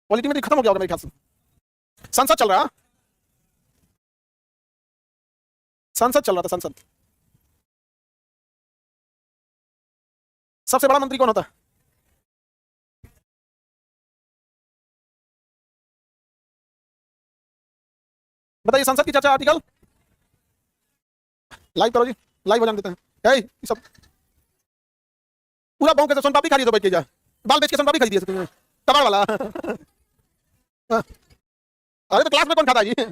Polity में खत्म हो गया होगा मेरे ख्याल से। संसद चल रहा, संसद चल रहा था। संसद सबसे बड़ा मंत्री कौन होता है? बताइए, संसद की चर्चा आर्टिकल लाइव करो जी, लाइव हो जाने देते हैं। ये सब पूरा गांव के सोन पापड़ी खा रही है तो बैठ के जा, बाल बेच के सोन पापड़ी खरीदी है तुमने, कबाड़ वाला। अरे तो क्लास में कौन खाता है जी?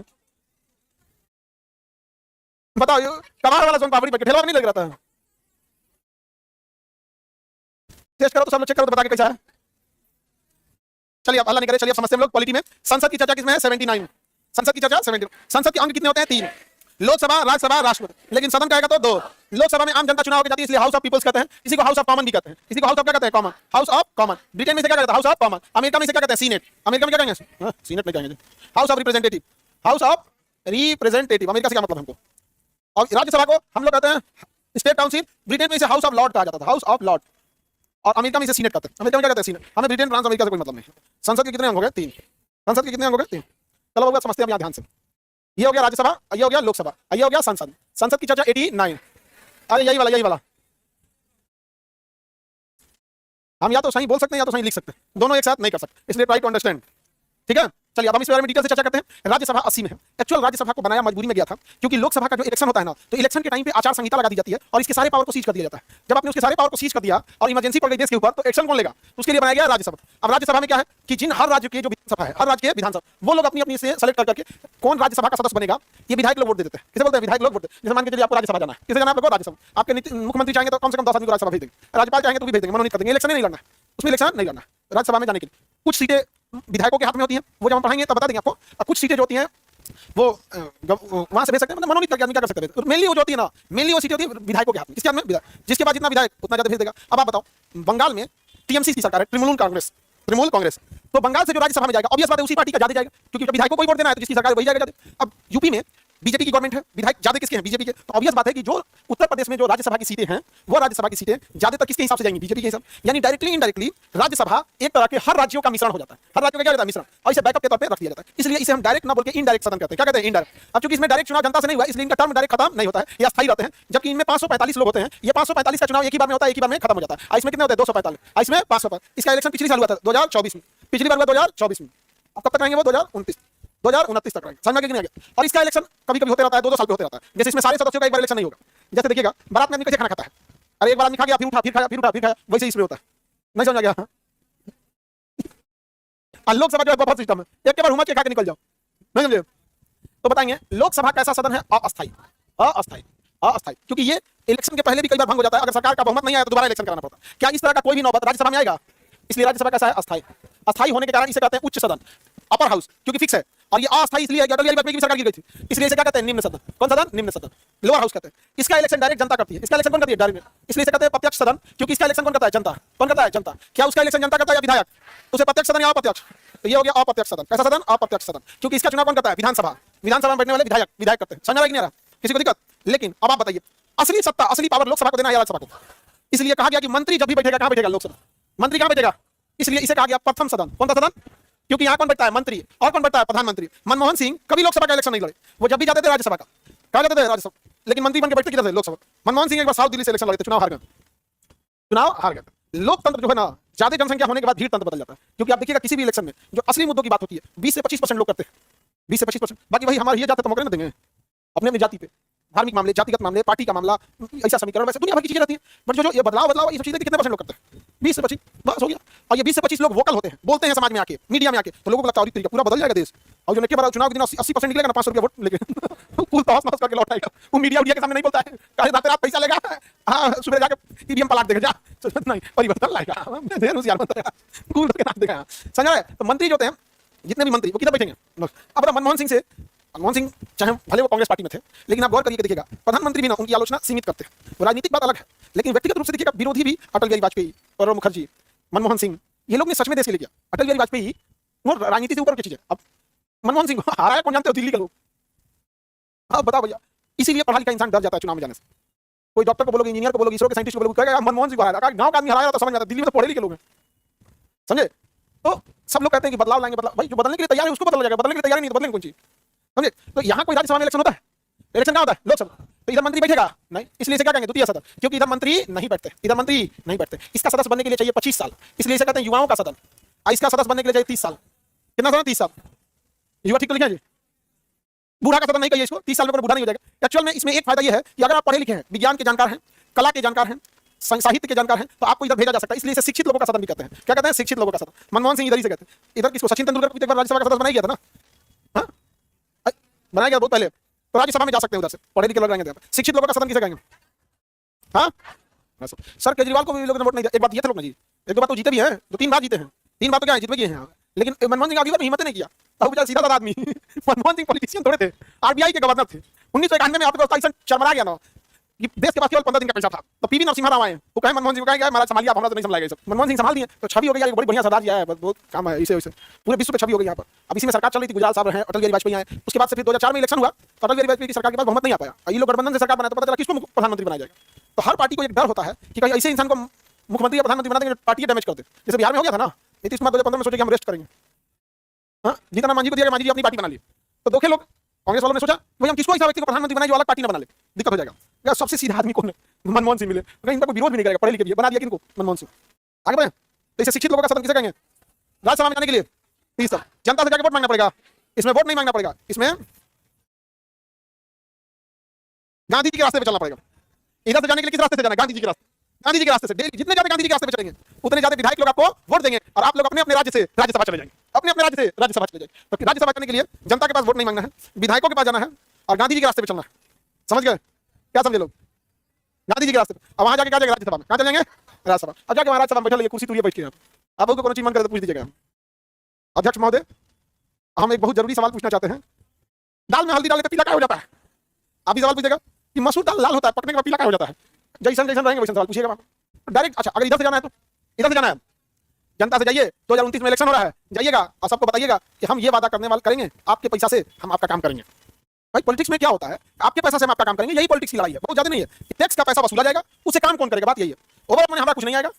बताओ, ये कबाड़ वाला सोन पापड़ी बैठ के ठेला नहीं लग रहा था? टेस्ट करो तो सब लोग चेक करो तो बता के कैसा है। चलिए अब अल्लाह नहीं करे, चलिए अब समझते हैं हम लोग पॉलिटी में। संसद की चर्चा किसमें है? 79। संसद की चर्चा 70। संसद के अंग कितने होते हैं? 3, लोकसभा, राज्यसभा, राष्ट्रपति। लेकिन सदन कहेगा तो 2। लोकसभा में आम जनता चुनाव की जाती है, इसलिए हाउस ऑफ पीपल्स कहते हैं। इसी को हाउस ऑफ कॉमन भी कहते हैं। इसी को हाउस ऑफ क्या कहते हैं? Common, house of common. Britain में इसे क्या कहते हैं? House of common. अमेरिका में इसे क्या कहते हैं? सीनेट। अमेरिका में क्या कहेंगे? सीनेट नहीं कहेंगे, house of representative. House of representative America से क्या मतलब हमको। और राज्यसभा को हम लोग कहते हैं स्टेट काउंसिल। ब्रिटेन में इसे हाउस ऑफ लॉर्ड कहा जाता था, हाउस ऑफ लॉर्ड। और अमेरिका में इसे सीनेट कहते हैं। अमेरिका में क्या कहते हैं? सीनेट। हमें ब्रिटेन, फ्रांस, अमेरिका से कोई मतलब नहीं। संसद के कितने अंग हो गए? 3। संसद के कितने अंग हो गए? 3। चलो बाबू समझते हैं यहाँ ध्यान से। ये हो गया राज्यसभा, ये हो गया लोकसभा, ये हो गया संसद। संसद की चर्चा 89। अरे यही वाला, यही वाला। हम या तो सही बोल सकते हैं या तो सही लिख सकते हैं, दोनों एक साथ नहीं कर सकते, इसलिए ट्राई टू अंडरस्टैंड। ठीक है, चलिए अब हम इस बारे में डिटेल से चर्चा करते हैं। राज्यसभा 80 में है। एक्चुअल राज्यसभा को बनाया मजबूरी में गया था, क्योंकि लोकसभा का जो इलेक्शन होता है ना, तो इलेक्शन के टाइम पे आचार संहिता लगा दी जाती है और इसके सारे पावर को सीज कर दिया जाता है। जब आपने उसके सारे पावर को सीज कर दिया और इमरजेंसी पड़ गई देश के ऊपर, तो एक्शन कौन लेगा? तो उसके लिए बनाया गया राज्यसभा। अब राज्यसभा में क्या है कि जिन हर राज्य के जो विधानसभा है, हर राज्य के विधानसभा, वो लोग अपनी अपनी से सेलेक्ट करके कौन राज्यसभा का सदस्य बनेगा, ये विधायक लोग वोट दे देते हैं। किसे बोलते हैं? विधायक लोग वोट देते हैं। जैसे मान के चलिए आपको राज्यसभा जाना है, किसे जाना है आपको? राज्यसभा। आपके मुख्यमंत्री चाहेंगे तो कम से कम 10 आदमी को राज्यसभा भेज देंगे, राज्यपाल चाहेंगे तो भी भेज देंगे, मनोनीत कर देंगे। इलेक्शन नहीं लड़ना है उसमें, इलेक्शन नहीं लड़ना है राज्यसभा में जाने के लिए। कुछ सीटें विधायकों के हाथ में होती हैं, वो जब हम पढ़ाएंगे तब बता देंगे आपको। और कुछ सीटें जो होती हैं वो वहां से भेज सकते हैं, मतलब मनोनीत करके आदमी क्या कर सकते हैं। मेनली वो जो होती है ना, मेनली वो सीटें होती है विधायकों के हाथ में। किसके हाथ में? विधायक। जिसके बाद जितना विधायक उतना ज्यादा भेज देगा। अब आप बताओ, बंगाल में टीएमसी की सरकार है, तृणमूल कांग्रेस, तृणमूल कांग्रेस। तो बंगाल से जो राज्यसभा में जाएगा, ऑब्वियस बात है उसी पार्टी का ज्यादा जाएगा, क्योंकि विधायकों को ही वोट देना है, तो जिसकी सरकार वही जाएगा। अब यूपी में बीजेपी की गवर्नमेंट है, विधायक ज्यादा किसके हैं? बीजेपी के। तो ऑब्वियस बात है कि जो उत्तर प्रदेश में जो राज्यसभा की सीटें हैं, वो राज्यसभा की सीटें ज्यादातर किसके हिसाब से जाएंगी? बीजेपी के हिसाब। यानी डायरेक्टली इनडायरेक्टली राज्यसभा एक तरह के हर राज्यों का मिश्रण हो जाता है। हर राज्यों का क्या रहता है? मिश्रण। और इसे बैकअप के तौर पर रख दिया जाता है। इसलिए इसे हम डायरेक्ट ना बोल के इनडायरेक्ट सदन कहते हैं। क्या कहते हैं? इनडायरेक्ट। अब चूंकि इसमें डायरेक्ट चुनाव जनता से नहीं हुआ, इसलिए इनका टर्म डायरेक्ट खत्म नहीं होता है, ये अस्थायी रहते हैं। जबकि इनमें 545 लोग होते हैं। ये 545 का चुनाव एक ही बार में होता है, एक ही बार में खत्म हो जाता है। इसमें कितने होते हैं? 245। इसमें 500। इसका इलेक्शन पिछली साल हुआ था 2024 में, पिछली बार हुआ 2024 में। अब कब तक आएंगे वो? 2029 तक रहेंगे। समझ में नहीं आ गया? और इसका इलेक्शन कभी कभी होते रहता है, 2-2 साल पे होते रहता है। जैसे इसमें सारे सदस्यों का एक बार इलेक्शन नहीं होगा। जैसे देखिएगा बारात में आदमी कैसे खाना खाता है, अरे एक बार आदमी खा गया, फिर उठा, फिर खाया, फिर उठा, फिर खाया, वैसे इसमें होता है। नहीं समझ आ गया? लोकसभा जो है बहुत सिस्टम है, एक के बार हुमच के खा के निकल जाओ। नहीं समझे? तो बताएंगे लोकसभा कैसा सदन है? अस्थायी। अस्थायी, अस्थायी, क्योंकि ये इलेक्शन के पहले भी कई बार भंग हो जाता है। अगर सरकार का बहुमत नहीं आया तो दोबारा इलेक्शन कराना पड़ता है। क्या इस तरह का कोई भी नौबत राज्यसभा में आएगा? इसलिए राज्यसभा कैसा है? अस्थायी। अस्थायी होने के कारण इसे कहते हैं उच्च सदन, अपर हाउस, क्योंकि फिक्स है। और ये अस्थायी इसलिए है कि अटल बिहारी वाजपेयी की सरकार गिर गई थी, इसलिए इसे क्या कहते हैं? निम्न सदन। कौन सदन? निम्न सदन, लोअर हाउस कहते हैं। इसका इलेक्शन डायरेक्ट जनता करती है। इसका इलेक्शन कौन करती है? डायरेक्ट। इसलिए इसे कहते हैं प्रत्यक्ष सदन, क्योंकि इसका इलेक्शन कौन करता है? जनता। कौन करता है? जनता। क्या उसका इलेक्शन जनता करता है या विधायक? तो उसे प्रत्यक्ष सदन या अप्रत्यक्ष? तो ये हो गया अप्रत्यक्ष सदन। कैसा सदन? अप्रत्यक्ष सदन, क्योंकि इसका चुनाव कौन करता है? विधानसभा। विधानसभा में बैठने वाले विधायक, विधायक करते हैं। समझ में नहीं आ रहा? किसी को दिक्कत? लेकिन अब आप बताइए, असली सत्ता, असली पावर लोकसभा को देना है या राज्यसभा को? इसलिए कहा गया कि मंत्री जब भी बैठेगा, कहां बैठेगा? लोकसभा। मंत्री कहां बैठेगा? इसलिए इसे कहा गया प्रथम सदन। कौन सा सदन? क्योंकि यहाँ कौन बैठता है? मंत्री। और कौन बैठता है? प्रधानमंत्री। मनमोहन सिंह कभी लोकसभा का इलेक्शन नहीं लड़े, वो जब भी जाते थे राज्यसभा का, कहा जाते थे राज्यसभा, लेकिन मंत्री बन के बैठते किधर थे? लोकसभा। मनमोहन सिंह एक बार साउथ दिल्ली से इलेक्शन लड़े थे, चुनाव हार गए। चुनाव हार गए। लोकतंत्र जो है ना, ज्यादा जनसंख्या होने के बाद भीड़ तंत्र बदल जाता है। क्योंकि आप देखिएगा किसी भी इलेक्शन में जो असली मुद्दों की बात होती है, 20 से 25% लोग करते हैं, 20 से 25%। बाकी भाई हमारे ये जाते तो मौके ना देंगे अपने अपनी जाति पे। धार्मिक मामले, जातिगत मामले, पार्टी का मामला, ऐसा समीकरण, वैसे दुनिया भर की चीजें रहती हैं। बट जो ये बदलाव ये सब चीजें कितने % लोग करते हैं? 20 से 25, बस हो गया। और ये 20 से 25 लोग वोकल होते हैं, बोलते हैं समाज में आके, मीडिया में आके, तो लोगों को लगता है तरीका पूरा बदल जाएगा देश। और जो नेके बार चुनाव के दिन 80% निकलेगा ना, 500 रुपया वोट लेके कुल तहस नहस करके लौट आएगा। वो मीडिया के सामने नहीं बोलता है, कहे रात रात पैसा लेगा, हाँ सुबह जाके ईवीएम पलट देगा, जा नहीं परिवर्तन लाएगा, कूल करके नाच देगा। समझ रहे? तो मंत्री जो होते हैं, जितने भी मंत्री, वो किधर बैठेंगे? अब मनमोहन सिंह से, मनमोहन सिंह चाहे भले वो कांग्रेस पार्टी में थे, लेकिन आप गौर करिए देखिएगा, प्रधानमंत्री भी ना उनकी आलोचना सीमित करते हैं। वो राजनीतिक बात अलग है, लेकिन व्यक्तिगत रूप से देखिएगा विरोधी भी अटल बिहारी वाजपेयी, प्रणब मुखर्जी, मनमोहन सिंह, ये लोग ने सच में देश के लिए किया। अटल बिहारी वाजपेयी वो राजनीति से ऊपर की चीज है। अब मनमोहन सिंह हारा है, कौन जानते हो? दिल्ली के लोग। अब बताओ भैया, इसीलिए पढ़ा लिखा इंसान डर जाता है चुनाव में जाने से। कोई डॉक्टर को बोलोगे, इंजीनियर को बोलोगे, इसरो के साइंटिस्ट को बोलोगे, कहेगा मनमोहन सिंह को हराया। गांव का आदमी हराया तो समझ में आता है, दिल्ली में तो पढ़े लिखे लोग हैं, समझे? तो सब लोग कहते हैं कि बदलाव लाएंगे, बदलाव, भाई जो बदलने के लिए तैयार है उसको बदला जाएगा, बदलने के लिए तैयार नहीं तो बदलेंगे कौन चीज, समझे। तो यहाँ कोई राज्यसभा में इलेक्शन होता है, इलेक्शन कहाँ होता है, लोकसभा। तो इधर मंत्री बैठेगा नहीं, इसलिए इसे क्या कहेंगे, द्वितीय सदन, क्योंकि इधर मंत्री नहीं बैठते, इधर मंत्री नहीं बैठते। इसका सदस्य बनने के लिए चाहिए 25 साल, इसलिए इसे कहते हैं युवाओं का सदन। इसका सदस्य बनने के लिए चाहिए 30 साल। कितना सदन, 30 साल। युवा ठीक तो लिखा जी, बूढ़ा का सदन नहीं कहिए इसको, 30 साल में बूढ़ा नहीं हो जाएगा। एक्चुअल में इसमें एक फायदा यह है कि अगर आप पढ़े लिखे हैं, विज्ञान के जानकार हैं, कला के जानकार हैं, साहित्य के जानकार हैं, तो आपको इधर भेजा जा सकता है। इसलिए इसे शिक्षित लोगों का सदन भी कहते हैं। क्या कहते हैं, शिक्षित लोगों का सदन। मनमोहन सिंह इधर ही से कहते हैं। इधर किसको, सचिन तेंदुलकर को एक बार राज्यसभा का सदस्य बनाया गया था ना, हाँ बनाया गया बहुत पहले। तो राज्यसभा में जा सकते हैं उधर से, पढ़े लिखे लोग रहेंगे। शिक्षित लोगों का सदन किसे कहेंगे, हाँ सर केजरीवाल को भी लोगों ने वोट नहीं दिया। एक बात ये थे लोग ना जी, एक दो बार तो जीते भी हैं, तो 3 बार जीते हैं, 3 बार तो क्या है जीत गए हैं। लेकिन मनमोहन सिंह अगली बार हिम्मत नहीं किया, अब बेचारा सीधा साधा आदमी मनमोहन सिंह पॉलिटिशियन थोड़े थे, आरबीआई के गवर्नर थे। 1991 में आपको चरमरा गया ना कि देश के पास केवल 15 दिन का पैसा था, तो पीवी नरसिम्हा राव आए, वो कहे मनमोहन सिंह कहेंगे महाराज संभालिए आप, हमरा तो नहीं संभालेगा सब। मनमोहन सिंह संभाल दिए, तो छवि हो गई, बड़ी बढ़िया सरदार जी आया है, बहुत काम है इसे पूरे विश्व में छवि हो गई यहाँ पर। अब इसी में सरकार चल रही थी, गुजराल साहब हैं, अटल बिहारी वाजपेयी आए, उसके बाद से फिर 2004 में इलेक्शन हुआ, तो अटल बिहारी वाजपेयी की सरकार के पास बहुमत नहीं आ पाया, ये लोग गठबंधन से सरकार बनाए, तो पता चला किसको प्रधानमंत्री बनाया जाएगा। तो हर पार्टी को एक डर होता है कि कहीं ऐसे इंसान को मुख्यमंत्री या प्रधानमंत्री बना देंगे पार्टी डैमेज कर दे। जैसे बिहार में हो गया था ना, नीतीश कुमार 2015 में सोचे कि हम रेस्ट करेंगे, हाँ जीतन मांझी को दिया, मांझी जी अपनी पार्टी बना ली। तो देखे लोग कांग्रेस वालों ने सोचा भाई हम किसको ऐसा व्यक्ति को प्रधानमंत्री बनाए जो अलग पार्टी ना बना ले, दिक्कत हो जाएगा। सबसे सीधा आदमी कौन है, मनमोहन सिंह मिले, इनका कोई विरोध भी नहीं करेगा, पढ़े लिखे भी बना दिया किनको, मनमोहन सिंह। आगे बढ़े, तो इसे शिक्षित लोगों का सदन किसे कहेंगे, राज्यसभा में जाने के लिए 30 साल, जनता से जाकर वोट मांगना पड़ेगा। इसमें वोट नहीं मांगना पड़ेगा, इसमें गांधी जी के रास्ते पे चलना पड़ेगा। इधर से जाने के लिए किस रास्ते से जाना है, गांधी जी के रास्ते, गांधी जी के रास्ते से। जितने ज्यादा गांधी जी के रास्ते पे चलेंगे उतने ज्यादा विधायक लोग आपको वोट देंगे, और आप लोग अपने अपने राज्य से राज्यसभा चले जाएंगे, अपने अपने राज्य से राज्यसभा चले जाएंगे। तो राज्यसभा करने के लिए जनता के पास वोट नहीं मांगना है, विधायकों के पास जाना है और गांधी जी के रास्ते पे चलना है। समझ गए, क्या समझे लोग, गांधी जी के रास्ते पे। अब वहां जाके क्या जाएगा, राज्यसभा में, कहां चलेंगे, राज्यसभा। अब जाके वहां राज्यसभा में बैठा लेंगे, कुर्सी तुरिए बैठ के, आप लोगों को कोई चीज मन करे तो पूछ दीजिएगा। अध्यक्ष महोदय, हम एक बहुत जरूरी सवाल पूछना चाहते हैं। दाल में हल्दी डालने पे पीला क्या हो जाता है, आप ही सवाल पूछेगा कि मसूर दाल लाल होता है, पकने के बाद पीला क्या हो जाता है। जैसन जैसन रहेंगे वैसन सवाल पूछिएगा डायरेक्ट। अच्छा अगर इधर से जाना है तो इधर से जाना है, जनता से जाइए, 2029 में इलेक्शन हो रहा है, जाइएगा और सबको बताइएगा कि हम ये वादा करने वाले करेंगे, आपके पैसा से हम आपका काम करेंगे। भाई पॉलिटिक्स में क्या होता है, आपके पैसा से हम आपका काम करेंगे, यही पॉलिटिक्स की लड़ाई है, बहुत ज्यादा नहीं है। टैक्स का पैसा वसूला जाएगा, उससे काम कौन करेगा, बात यही है। ओवरऑल में हमारा कुछ नहीं आएगा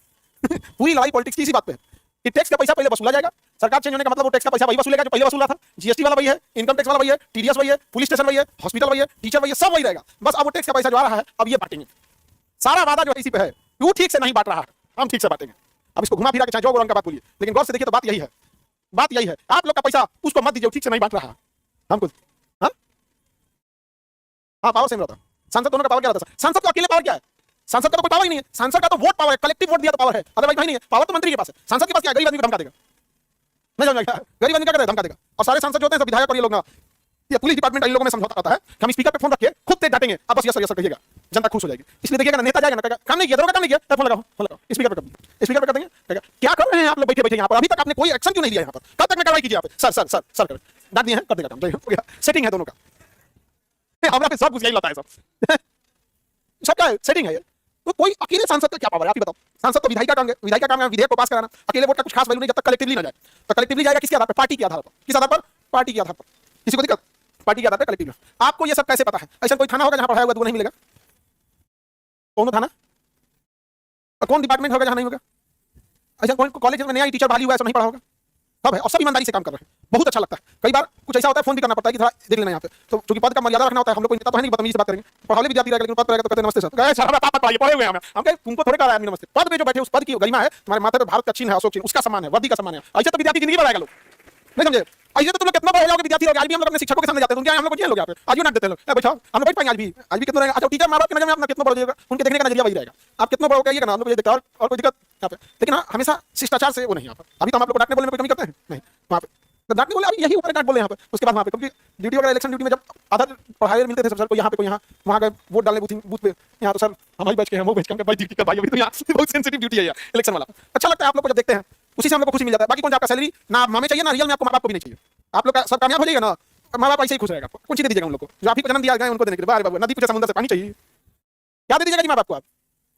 पूरी लड़ाई पॉलिटिक्स की इसी बात पे है कि टैक्स का पैसा पहले वसूला जाएगा। सरकार चेंज होने का मतलब वो टैक्स का पैसा वही वसूलेगा जो पहले वसूला था। जीएसटी वाला वही है, इनकम टैक्स वाला वही है, टीडीएस वही है, पुलिस स्टेशन वही है, हॉस्पिटल वही है, टीचर वही है, सब वही रहेगा। बस अब वो टैक्स का पैसा जो आ रहा है अब ये बांटेंगे। सारा वादा जो है इसी पे है, वो ठीक से नहीं बांट रहा है, हम ठीक से बांटेंगे। अब इसको घुमा फिरा के चाहे जो रंग का बात बोलिए, लेकिन गौर से देखिए तो बात यही है, बात यही है। आप लोग का पैसा उसको मत दीजिए, ठीक से नहीं बांट रहा है हमको। हाँ पावर सेम रहता है, सांसद दोनों का पावर क्या रहता है, सांसद का अकेले पावर क्या है, सांसद का तो कोई पावर ही नहीं है, सांसद का तो वोट पावर है, कलेक्टिव वोट दिया तो पावर है, अदरवाइज भाई नहीं है। पावर तो मंत्री के पास है, सांसद के पास क्या है, गरीब आदमी को धमका देगा, नहीं समझ में, गरीब आदमी क्या करेगा, धमका देगा। और सारे सांसद जो होते हैं सब विधायक और ये लोग ना, ये पुलिस डिपार्टमेंट इन लोगों में समझौता करता है कि हम स्पीकर पे फोन रखिए, खुद से डांटेंगे, अब बस यस कहिएगा, जनता खुश हो जाएगी। इसलिए देखिएगा नेता जाएगा ना, काम नहीं किया, काम नहीं किया, फोन लगाओ स्पीकर पे कर दीजिए, स्पीकर पे कर देंगे, क्या कर रहे हैं आप लोग बैठे बैठे यहाँ पर, अभी तक आपने कोई एक्शन क्यों नहीं लिया यहाँ पर, कब तक मैं कार्रवाई कीजिए आप, सर कर डांट दिए हैं, कर देगा काम, हो गया, सेटिंग है दोनों का, हमारा पे सब कुछ यही लगता है, सब क्या है, सेटिंग है ये। तो कोई अकेले सांसद का क्या पावर है, आप ही बताओ। सांसद तो विधायिका काम है, विधायिका काम है विधेयक को पास कराना, अकेले वोट का कुछ खास वैल्यू नहीं जब तक कलेक्टिवली ना जाए। तो कलेक्टिवली जाएगा किसके आधार पर, पार्टी के आधार पर, किस आधार पर, पार्टी के आधार पर, किसी को दिक्कत, पार्टी के आधार पर कलेक्टिव। आपको ये सब कैसे पता है, ऐसा कोई थाना होगा जहां पढ़ाया हुआ तो नहीं मिलेगा, कौन थाना, कौन डिपार्टमेंट होगा जहां नहीं होगा, ऐसा कौन कॉलेज में नया टीचर बहाली हुआ है, ऐसा नहीं पढ़ा होगा, सब है और सब ईमानदारी से काम कर रहे हैं, बहुत अच्छा लगता है। कई बार कुछ ऐसा होता है फोन भी करना पड़ता है कि थोड़ा देख लेना यहाँ पे, तो चूंकि पद का मर्यादा रखना होता है, हम लोग को नेता तो है नहीं बदतमीजी से बात करेंगे, पढ़ाने विद्यार्थी रहेगा, लेकिन पद पर रहेगा तो कहते नमस्ते सर, सर हमें पापा पढ़ाइए, पढ़े हुए हैं हम कहे तुमको थोड़े कहा है नमस्ते, पद में जो बैठे उस पद की गरिमा है, तुम्हारे माथे पे भारत का चिन्ह है, अशोक चिन्ह, उसका सम्मान है, वर्दी का सम्मान है। ऐसे तो विद्यार्थी जिंदगी बढ़ाएगा लोग, नहीं समझे, ऐसे तो तुम लोग कितना बढ़ जाओगे विद्यार्थी लोग, आज भी हम लोग अपने शिक्षकों के सामने जाते हैं, हम लोग को लोग यहाँ पे आज भी ना देते हैं लोग, बैठो हम लोग बैठ पाएंगे आज भी कितना रहेगा। अच्छा टीचर माँ बाप की नजर में अपना कितना बढ़ जाएगा, उनके देखने का नजरिया वही रहेगा, आप कितना बड़ो कहिएगा ना, हम लोग ये देखते हैं और कोई दिक्कत यहाँ पे, लेकिन हमेशा शिष्टाचार से वो नहीं यहाँ पर। अभी तो हम आप लोग डांटने बोलने में कोई कमी करते हैं नहीं, वहाँ पे तो डांटने बोले अभी यही ऊपर डांट बोले यहाँ पे, उसके बाद वहाँ पे क्योंकि ड्यूटी वगैरह इलेक्शन ड्यूटी में जब आधार पढ़ाई मिलते थे सर को यहाँ पे कोई यहाँ वहाँ गए वोट डालने बूथ पे, यहाँ तो सर हम ही बैठ के हैं वो बैठ के भाई ड्यूटी का भाई, अभी तो यहाँ बहुत सेंसिटिव ड्यूटी है यार इलेक्शन वाला। अच्छा लगता है आप लोग को जब देखते हैं, उसी से हम लोग को खुशी मिल जाता है। बाकी कौन आपका सैलरी ना मामे चाहिए ना रियल में आपको माँ बाप को भी नहीं चाहिए, आप लोग का सब कामयाब हो जाएगा ना, माँ बाप ऐसे ही खुश रहेगा, कुछ दे दीजिएगा उन लोग को जो आप ही को जन्म दिया गया उनको देने के लिए, बाबू नदी कुछ समुद्र से पानी चाहिए, क्या दे दीजिएगा जी माँ बाप को, आप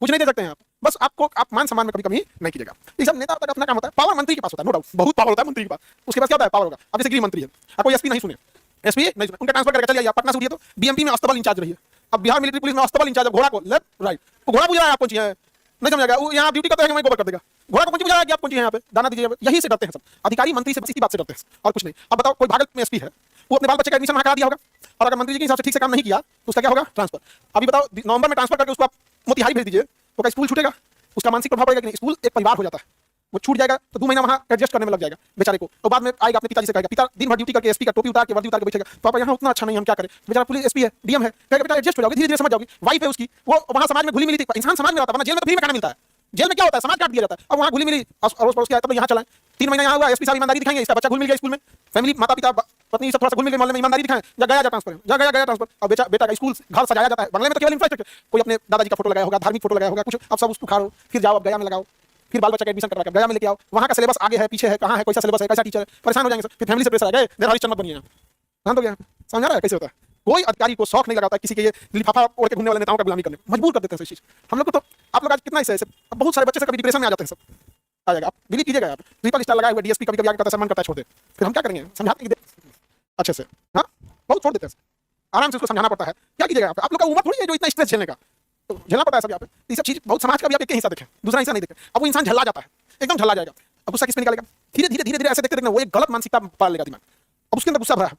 कुछ नहीं दे सकते हैं आप, बस आपको आप मान सम्मान में कभी कमी नहीं कीजिएगा। ये सब नेता का अपना काम होता है, पावर मंत्री के पास होता है, नो डाउट बहुत पावर होता है मंत्री के पास, उसके पास क्या होता है पावर होगा। अब जैसे गृह मंत्री है, आपको एसपी नहीं सुने, एसपी नहीं सुने, उनका ट्रांसफर करके चलिए आप पटना से उठिए तो बीएमपी में अस्तबल इंचार्ज रही है, अब बिहार मिलिट्री पुलिस में अस्तबल इंचार्ज, घोड़ा को लेफ्ट राइट, तो घोड़ा पूछ रहा है आप कौन चाहिए, नहीं समझेगा, वो यहाँ ड्यूटी करते हैं, वहीं गोबर कर देगा। घोड़ा को कुंजी बजाया कि आप कुंजी है यहाँ पे, दाना दीजिए, यही से डरते हैं सब अधिकारी मंत्री से, बस इसी बात से डरते हैं और कुछ नहीं। अब बताओ, कोई भागल में एसपी है, वो अपने बाल बच्चे का एडमिशन वहाँ करा दिया होगा, और अगर मंत्री जी के हिसाब से ठीक से काम नहीं किया तो उसका क्या होगा? ट्रांसफर। अभी बताओ, नवंबर में ट्रांसफर करके उसको आप मोतिहारी भेज दीजिए, तो क्या स्कूल छूटेगा? उसका मानसिक प्रभाव पड़ेगा कि नहीं? स्कूल एक परिवार हो जाता है, वो छूट जाएगा तो 2 महीना वहाँ एडजस्ट करने में लग जाएगा बेचारे को, तो बाद में आएगा अपने पिताजी से कहेगा, पिता दिन भर ड्यूटी करके एसपी का टोपी उतार के वर्दी उतार के बैठेगा, पापा यहाँ उतना अच्छा नहीं, हम क्या करें? बेचारा पुलिस एसपी है, डीएम है, कहेगा बेटा एडजस्ट हो जाओगे, धीरे धीरे समझ जाओगी। वाइफ है उसकी, वो वहाँ समाज में घुली मिली थी, इंसान समाज में रहता है, वरना जेल में तो फ्री में खाना मिलता है। जेल में क्या होता है? समाज काट दिया जाता है। अब वहाँ घुली मिली, अड़ोस पड़ोस के आए, तब यहाँ चलाएं, 3 महीना यहाँ हुआ, एसपी साहब ईमानदारी दिखाएंगे, इसका बच्चा घुल मिल गया स्कूल में, फैमिली माता पिता पत्नी सब थोड़ा सा घुल मिल गए मोहल्ले में, ईमानदारी दिखाएं, जा गया ट्रांसफर, जा गया ट्रांसफर। अब बेटा का स्कूल घर सजाया जाता है, बंगले में तो केवल इंफ्रास्ट्रक्चर, कोई अपने दादाजी का फोटो लगाया होगा, धार्मिक फोटो लगाया होगा, कुछ अब सब उसको उखाड़ो, फिर जाओ अब गया में लगाओ, फिर बाल बच्चा का एडमिशन करवा के गया में लेके आओ, वहाँ का सिलेबस आगे है पीछे है, कहाँ है, कैसा सिलेबस है, कैसा टीचर है, परेशान हो जाएंगे सर। फिर फैमिली से प्रेशर आ गए, देर हरीश चंद्र बनिए, ध्यान दो गया। समझ रहा है कैसे होता है? कोई अधिकारी को शौक नहीं लगाता किसी के ये लिफाफा ओढ़ के घूमने वाले नेताओं का गुलामी करने, मजबूर कर देते हैं चीज हम लोग को। तो आप लोग आज कितना ऐसे बहुत सारे बच्चे से कभी डिप्रेशन में आ जाते हैं, सब आ जाएगा। आप बिलीव कीजिएगा, आप ट्रिपल स्टार लगाए हुए डीएसपी कभी कभी आगे करता है, सम्मान करता है, छोड़ दे, फिर हम क्या करेंगे? समझाते हैं अच्छे से, हाँ बहुत छोड़ देते हैं, आराम से उसको समझाना पड़ता है। क्या कीजिएगा? आप लोग का उम्र थोड़ी है जो इतना स्ट्रेस झेलने का, तो झेलना पड़ता है सब यहाँ पे। ये सब चीज बहुत समाज का भी आप एक ही हिस्सा देखें, दूसरा हिस्सा नहीं देखें। अब वो इंसान झल्ला जाता है, एकदम झल्ला जाएगा। अब गुस्सा किस पे निकालेगा? धीरे धीरे धीरे धीरे ऐसे देखते देखना वो एक गलत मानसिकता पाल लेगा दिमाग। अब उसके अंदर गुस्सा भरा है,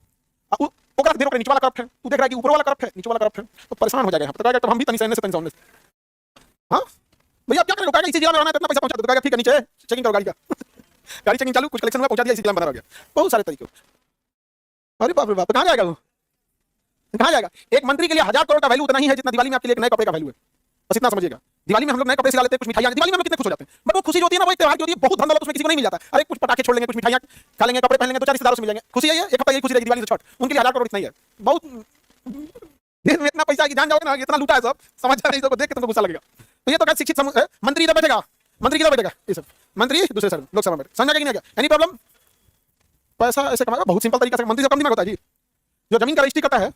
अब ओकरा देखो नीचे वाला करप्ट है, तू देख रहा है कि ऊपर वाला करप्ट है, नीचे वाला करप्ट है, तो परेशान हो जाएगा यहाँ पे। तो हम भी तनी सहने से तनी सहने से, हाँ भैया क्या करेंगे? इसी जिला में रहना है, इतना पैसा पहुंचा दो, तो ठीक है नीचे चेकिंग करो गाड़ी का गाड़ी चेकिंग चालू, कुछ कलेक्शन हुआ, पहुंचा दिया, इसी जिला में बना हो गया। बहुत सारे तरीके। अरे बाप रे बाप, कहाँ जाएगा वो? कहाँ जाएगा? एक मंत्री के लिए 1000 करोड़ का वैल्यू उतना ही है जितना दिवाली में आपके लिए एक नए कपड़े का वैल्यू है, बस इतना समझिएगा। दिवाली में हम लोग नए कपड़े सिला लेते हैं, कुछ मिठाइयां, दिवाली में हम कितने खुश हो जाते हैं, बट वो खुशी जो होती है ना, वो एक त्योहार की होती है, बहुत धन दौलत उसमें किसी को नहीं मिल जाता। अरे कुछ पटाखे छोड़ लेंगे, कुछ मिठाइयां खा लेंगे, कपड़े पहन लेंगे, 2-4 रिश्तेदारों से मिल जाएंगे, खुशी है ये, एक हफ्ता यही खुशी रहेगी दिवाली से छठ। उनके लिए 1000 करोड़ इतना ही है, बहुत देश में इतना पैसा है कि जान जाओगे ना, इतना लूटा है सब, समझ जा नहीं, तो देख के तुमको गुस्सा लगेगा। तो ये तो शिक्षित समूह है, मंत्री इधर बैठेगा, मंत्री किधर बैठेगा, ये सब मंत्री दूसरे सर लोकसभा में, समझा कि नहीं गया? Any problem? पैसा ऐसे कमाएगा बहुत सिंपल तरीका से, मंत्री से कम दिमाग होता है जी। जो जमीन का रजिस्ट्री करता है,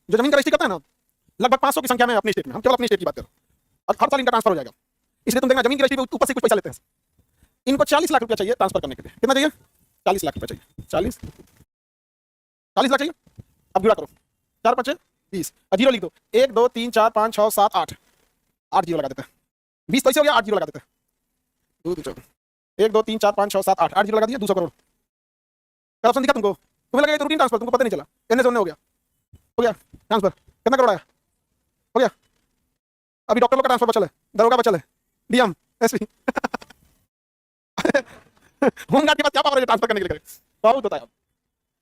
जो जमीन का रजिस्ट्री करता है ना, लगभग 500 की संख्या में अपने स्टेट में, हम केवल अपने स्टेट की बात करें, और हर साल इनका ट्रांसफर हो जाएगा। इसलिए तुम देखना जमीन की रजिस्ट्री ऊपर से कुछ पैसा लेते हैं। इनको 40 लाख रुपया चाहिए ट्रांसफर करने के लिए। कितना चाहिए? 40 लाख रुपया चाहिए। 40 लाख चाहिए। अब जुड़ा करो, 4 5 20, जीरो लिख दो, 1 2 3 4 5 6 7 8, 8 जीरो लगा देते हैं। 20 पैसे हो गया, 8 जीरो लगा देते हैं। 1 2 3 4 5 6 7 8, 8 जीरो लगा दिया, 200 करोड़। करप्शन दिखा तुमको? तुम्हें लगा रूटीन ट्रांसफर, तुमको पता नहीं चला, एनए से हो गया ट्रांसफर। कितना करोड़ आया? हो गया। अभी डॉक्टर लोग का ट्रांसफर बचल है, दरोगा बचल है, डीएम, एसपी होमगार्ड के पास क्या पावर है ट्रांसफर करने के लिए? बहुत होता है।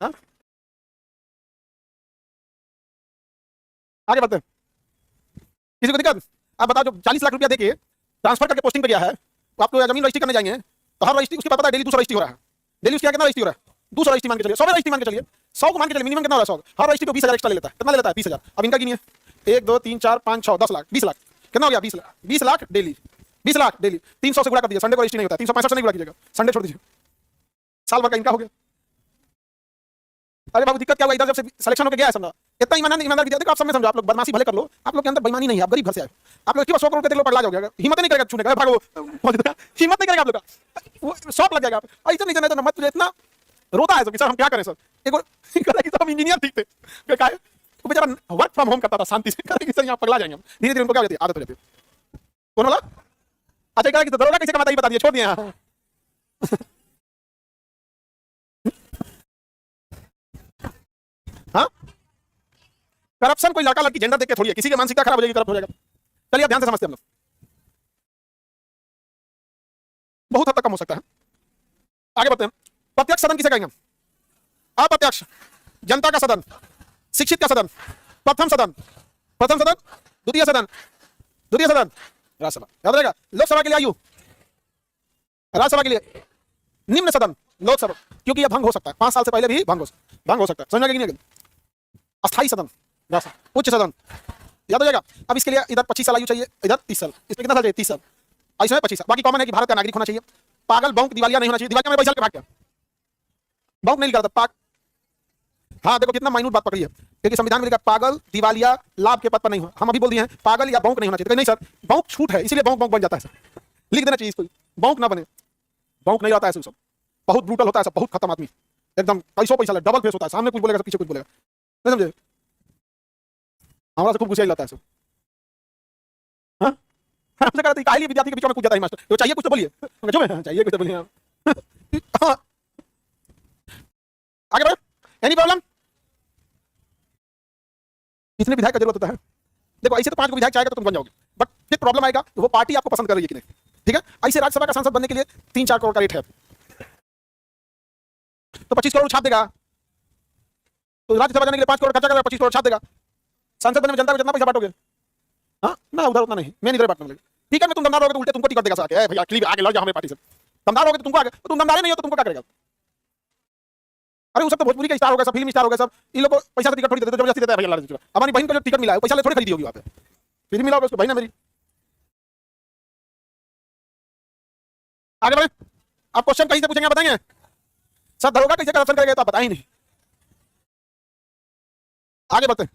हाँ आगे बढ़ते हैं, किसी को दिक्कत? आप बताओ, जो 40 लाख रुपया देके ट्रांसफर करके पोस्टिंग पे गया है, तो आपको जमीन रजिस्ट्री करने जाएंगे, तो हर रजिस्ट्री उसके पता है डेली 200 रजिस्ट्री हो रहा है। डेली उसके कितना रजिस्ट्री हो रहा है? 200 रजिस्ट्री मान के चलिए, 100 रजिस्ट्री मान के चलिए, 100 को मान के चलिए, मिनिमम कितना हो रहा है? 100। हर रजिस्ट्री को 20,000 एक्स्ट्रा ले लेता है। कितना ले लेता है? 20,000। अब इनका गिनिए, 1 2 3 4 5 6 10 लाख, 20 लाख। कितना हो गया? 20 लाख। 20 लाख डेली, 20 लाख डेली, 300 से गुणा कर दिया। संडे को रजिस्ट्री नहीं होता, 365 से नहीं गुणा कीजिएगा, संडे छोड़ दीजिए, साल भर का इनका हो गया। अरे बाबू दिक्कत क्या हुआ? इधर जब से सिलेक्शन होकर गया है, समझा इतना ईमानदार विद्यार्थी आप सब में समझो। आप लोग बदमाशी भले कर लो, आप लोग के अंदर बेईमानी नहीं है, आप गरीब घर से आए। आप लोग क्यों 100 करोड़ देख लो पगला जाओगे, हिम्मत नहीं करेगा छूने का, भागो, हिम्मत नहीं करेगा आप लोग का, वो शॉक लग जाएगा। ऐसा नहीं करना, मत तुझे इतना रोता है सर, हम क्या करें सर? एक सब इंजीनियर ठीक थे, वो बेचारा वर्क फ्रॉम होम करता था शांति से, करेगी सर यहाँ पगला जाएंगे हम। धीरे धीरे उनको क्या हो जाती है, आदत हो जाती है। कौन वाला? अच्छा कह कि दरोगा कैसे कमाता है बता दिया, छोड़ दिया। हाँ करप्शन कोई लड़का लड़की जेंडर देख के थोड़ी है, किसी की मानसिकता खराब हो जाएगी, करप्ट हो जाएगा। चलिए ध्यान से समझते हैं हम लोग, बहुत हद तक कम हो सकता है। आगे बढ़ते हैं। प्रत्यक्ष सदन किसे कहेंगे? अप्रत्यक्ष, जनता का सदन, शिक्षित का सदन, प्रथम सदन, प्रथम सदन, द्वितीय सदन, द्वितीय सदन, राज्यसभा। याद रहेगा। लोकसभा के लिए आयु, राज्यसभा के लिए निम्न सदन, लोकसभा, क्योंकि यह भंग हो सकता है, 5 साल से पहले भी भंग हो सकता है। समझ में नहीं? अस्थायी सदन, उच्च सदन, याद हो जाएगा। अब इसके लिए इधर 25 साल आयु चाहिए, इधर 30 साल, इसमें कितना साल चाहिए? 30 साल, ऐसे में 25 साल। बाकी कॉमन है कि भारत का नागरिक होना चाहिए, पागल बौंक दिवालिया नहीं होना चाहिए। दिवालिया में पैसा के भाग गया, बौंक नहीं निकालता पाग। हाँ देखो कितना माइन्यूट बात पकड़ी है, क्योंकि संविधान में लिखा पागल दिवालिया लाभ के पद पर नहीं हो। हम अभी बोल दिए हैं पागल या बौंक नहीं होना चाहिए, नहीं सर बौंक छूट है, इसलिए बौंक बौंक बन जाता है सर। लिख देना चाहिए इसको, बौंक ना बने, बौंक नहीं आता है सब, बहुत ब्रूटल होता है सब, बहुत खत्म आदमी, एकदम पैसा डबल फेस होता है, सामने कुछ बोलेगा पीछे कुछ बोलेगा, नहीं समझे? हमारा से खूब गुस्सा लगता है सब। हाँ हमसे कहते काहे लिए विद्यार्थी के बीच में कूद जाता है मास्टर, तो चाहिए कुछ तो बोलिए, जो मैं चाहिए कुछ तो बोलिए। हाँ। आगे बढ़ो, एनी प्रॉब्लम? कितने विधायक का जरूरत होता है? देखो ऐसे तो 5 विधायक चाहेगा तो तुम बन जाओगे, बट फिर प्रॉब्लम आएगा वो पार्टी आपको पसंद कर रही है कि नहीं, ठीक है? ऐसे राज्यसभा का सांसद बनने के लिए 3-4 करोड़ का रेट है, तो 25 करोड़ छाप देगा, तो राज्यसभा जाने के लिए 5 करोड़ खर्चा करेगा, 25 करोड़ छाप देगा। सांसद बनने में जनता को जितना पैसा बांटोगे, हाँ ना उधर उतना नहीं, मैं इधर बांटने लगे, ठीक है? मैं तुम दमदार होगे तो उल्टे तुमको टिकट देगा साके, भैया क्लिक आगे लड़ जाओ हमें पार्टी से। दमदार होगे तो तुमको आगे, तो तुम दमदार नहीं हो तो तुमको क्या करेगा? अरे वो सब तो भोजपुरी का स्टार हो गया, सब फिल्म स्टार हो गया, सब इन लोग को पैसा का टिकट थोड़ी देते, जबरदस्ती देता है भैया लड़। हमारी बहन को जो टिकट मिला है पैसा ले थोड़ी खरीदी होगी वहाँ पे, फिर मिला होगा उसको, बहन है मेरी। आगे बढ़े, आप क्वेश्चन कहीं से पूछेंगे बताएंगे? सर दरोगा कैसे करप्शन करेगा तो आप बता ही नहीं। आगे बढ़ते